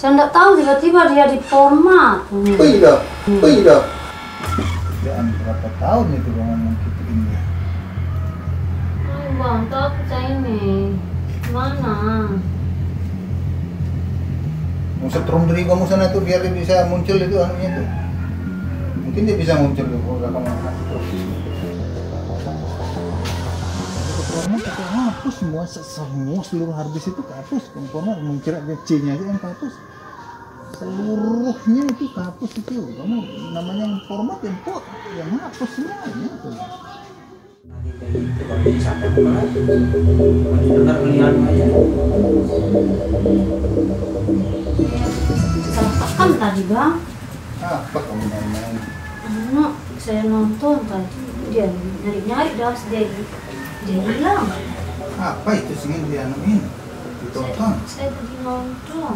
Saya nggak tahu tiba-tiba dia diformat. Tidak. Kerjaan berapa tahun itu bang ngomong gitu ini? Ay bang, takut saya ini. Mana? Mau setrum dari kamu sana tuh biar dia bisa muncul itu anunya tuh. Mungkin dia bisa muncul tuh kalau kamu angkat terus. Hapus semua seluruh harddisk itu kehapus. Komponen mengkira dia C-nya aja yang kehapus. Seluruhnya itu kehapus itu. Kamu namanya yang format yang hapus semuanya tuh. Itu kalau sampai mana? Dengar melihat aja. Salah tekan tadi bang. Apa kamu main-main? Saya nonton tadi dia nyari-nyari dah dia hilang. Apa itu sih yang dianuin? Ditonton? Saya tadi nonton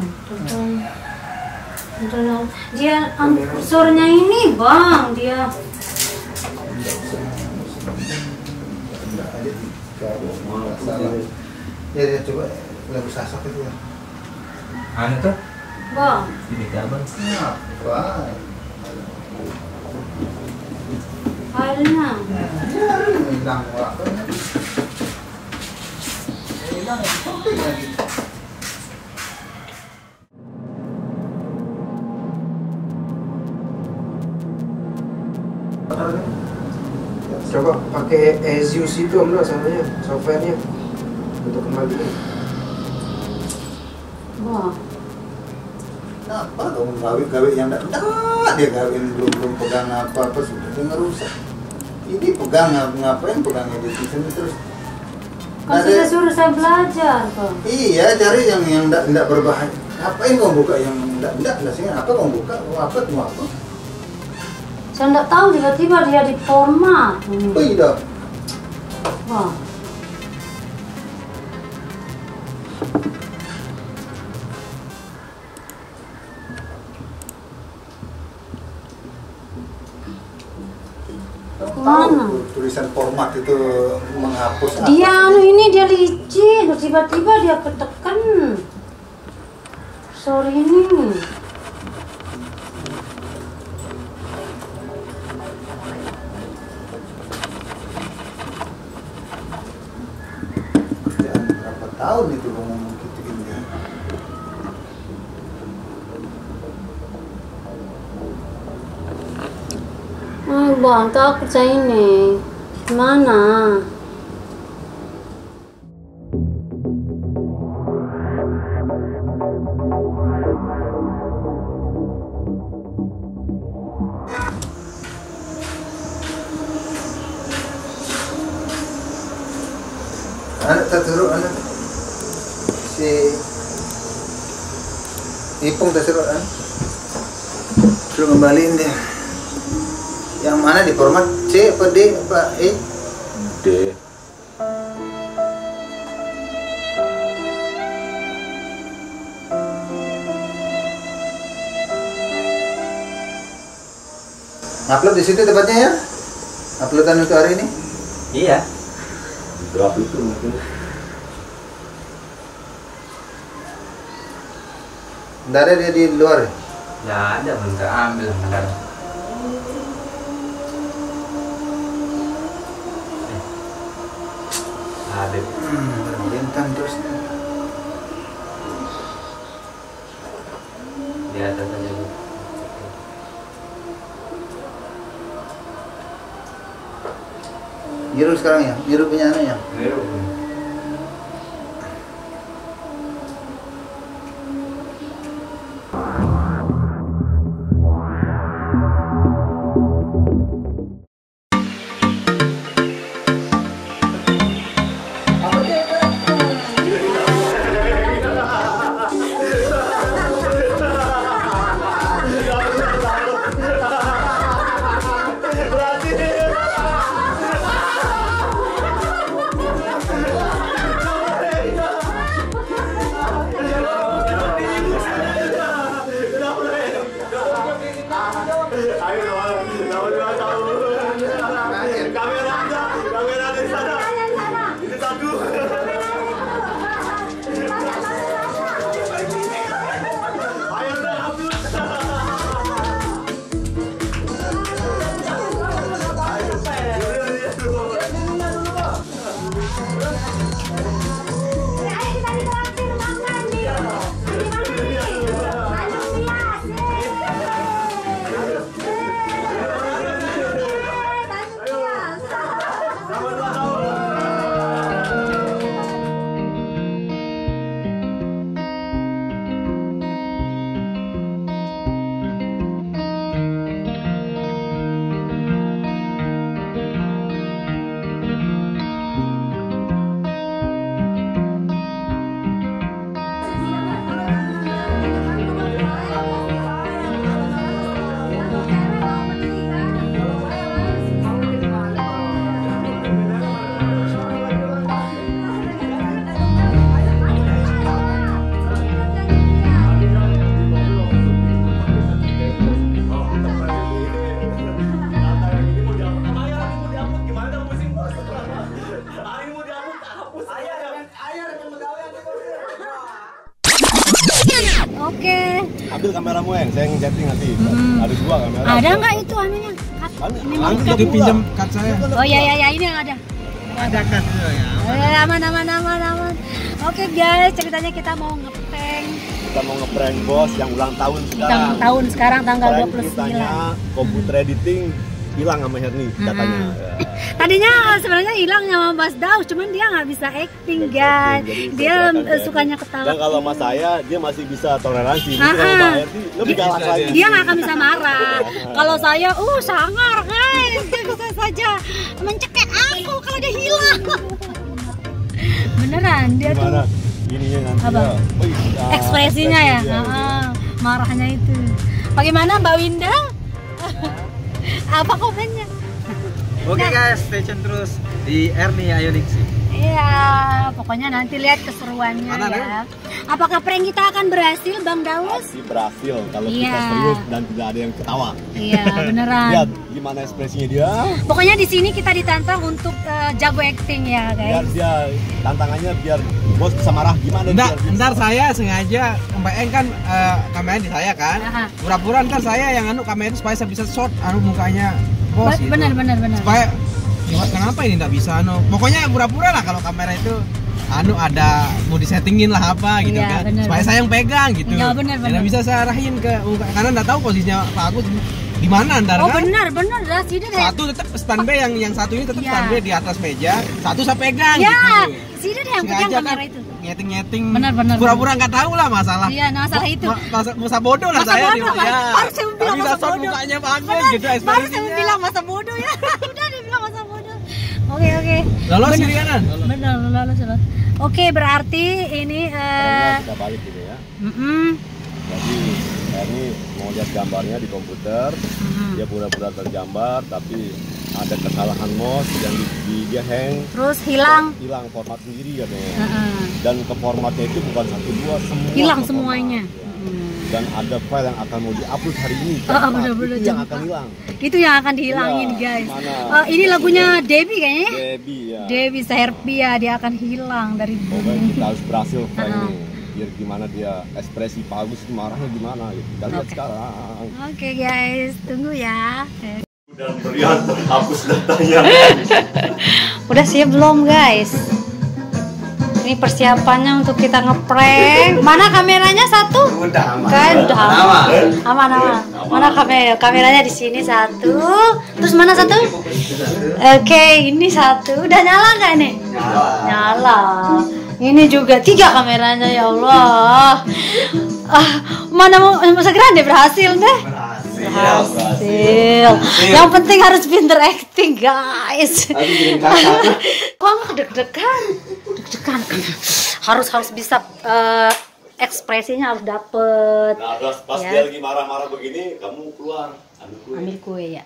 dia kursornya ini bang dia. Ya coba lagu sasak itu ya. Anu tuh? Bang. Ini kabar. Apa? Filenya. Hilang waktunya. Hilang penting lagi. Coba pakai Asus itu om samanya softwarenya untuk kembaliin. Wah. Kenapa kamu gawe yang enggak dia kawin belum pegang apa sudah dia ngerusak. Ini pegang ngapain pegangnya di sini terus. Kan sudah suruh saya belajar kok. Iya cari yang enggak berbahaya. Ngapain kamu buka yang enggak sih? Apa kamu buka? Apa tuh apa? Saya nggak tahu tiba-tiba dia diformat. Tidak. Wah. Mana? Tulisan format itu menghapus Dia ini dia licin, tiba-tiba dia ketekan. Sorry ini. Berapa tahun itu ngomong gitu ini? Ay bang, takut saya ini. Gimana? Anak tersuruh anak si Ipung tersuruh suruh ngembaliin deh. Yang mana di format C apa D apa E? D. Upload di situ tempatnya ya? Uploadan untuk hari ini? Iya. Drop itu mungkin. Nggak ada dia di luar ya? Ya ada, bentar ambil bentar. Ada. Bintang terus. Di atas aja. Biru sekarang ya? Biru punya anak ya? Biru. Oke. Ambil kameramu yang saya setting nanti. Ada 2 kamera. Ada nggak itu anunya? Nanti jadi pinjam cut saya. Oh iya ini yang ada. Ada cut dulu ya. Aman. Oke guys, ceritanya kita mau ngeprank. Kita mau ngeprank bos yang ulang tahun Sekarang tanggal Prank 29. Kitanya komputer editing hilang sama Herni katanya. Tadinya sebenarnya hilang sama Mas Daus, cuman dia nggak bisa acting guys. Dia sukanya ketawa. Dan kalau sama saya dia masih bisa toleransi. Kalau Mbak Herni lebih galak lagi. Dia nggak akan bisa marah. Kalau saya, sangar guys, dia bisa saja mencekik aku kalau dia hilang. Beneran dia Gimana? tuh. Ininya nanti Apa? Ekspresinya ya, marahnya itu. Bagaimana Mbak Winda? Apa komennya? Oke guys, stay tune terus di Erni Ionix. Iya, pokoknya nanti lihat keseruannya Mana, ya. Apakah prank kita akan berhasil, Bang Daus? Pasti berhasil kalau Iya. kita serius dan tidak ada yang ketawa. Iya, beneran. Lihat gimana ekspresinya dia. Pokoknya di sini kita ditantang untuk jago acting ya, Biar guys. dia tantangannya biar bos bisa marah gimana biar dia Ntar bisa saya sengaja Mbak Eng kan kameranya di saya kan. Aha. Pura-pura ntar saya yang kamera itu supaya saya bisa shot mukanya bos gitu. Bener. Supaya kenapa ini nggak bisa pokoknya pura-pura lah kalau kamera itu ada mau disettingin lah apa gitu Iya, kan bener, supaya saya yang pegang gitu. Iya, bener. Karena bisa saya arahin ke muka karena nggak tahu posisinya Pak Agus di mana ntar Oh kan. bener, dah sini deh. Satu tetap standby yang satu ini tetap Iya. standby di atas meja, satu saya pegang Ya, gitu. sini deh yang pegang Sengaja kamera kan itu. nyeting Bener. pura-pura nggak tahu lah masalah. Iya, masalah itu. Masa bodoh lah Masa saya bodoh, di ya. baru saya bilang Bisa masa shot bodoh. mukanya bagus Bener, gitu baru saya ekspresinya. bilang masa bodoh ya. Udah dibilang masa bodoh. Oke. Lolos Bener. kiri kanan. Bener, lolos. Oke, berarti ini Caranya kita balik gitu ya. mm-mm. Jadi ini mau lihat gambarnya di komputer, dia pura-pura tergambar tapi ada kesalahan mouse yang dia hang, Terus hilang. hilang format sendiri katanya. Heeh. Dan ke formatnya itu bukan 1 2 semua Hilang ke semuanya. format, ya. Dan ada file yang akan mau diupload hari ini. Bener-bener Itu yang akan hilang. Itu yang akan dihilangin, Iya, guys. gimana? Ini lagunya Debbie kayaknya. Debbie ya. Debbie Seherpia, dia akan hilang dari Pokoknya bumi. kita harus berhasil prank ini. Biar gimana dia ekspresi Pak Agus itu marahnya gimana gitu. Kita lihat sekarang. Oke, guys, tunggu ya. Dan berian terhapus datanya. Udah siap belum, guys? Ini persiapannya untuk kita ngeprank. Mana kameranya satu? Udah aman. Kan udah aman. Mana kameranya di sini satu. Terus mana satu? Oke, ini satu. Udah nyala nggak nih? Nyala. Ini juga 3 kameranya, ya Allah. Mana mau segera deh berhasil deh. Berhasil. Yang penting harus pinter acting, guys. Kok nggak deg-degan? Deg-degan. Harus bisa ekspresinya harus dapet. Nah, pas Ya. dia lagi marah-marah begini, kamu keluar ambil kue. Ambil kue ya.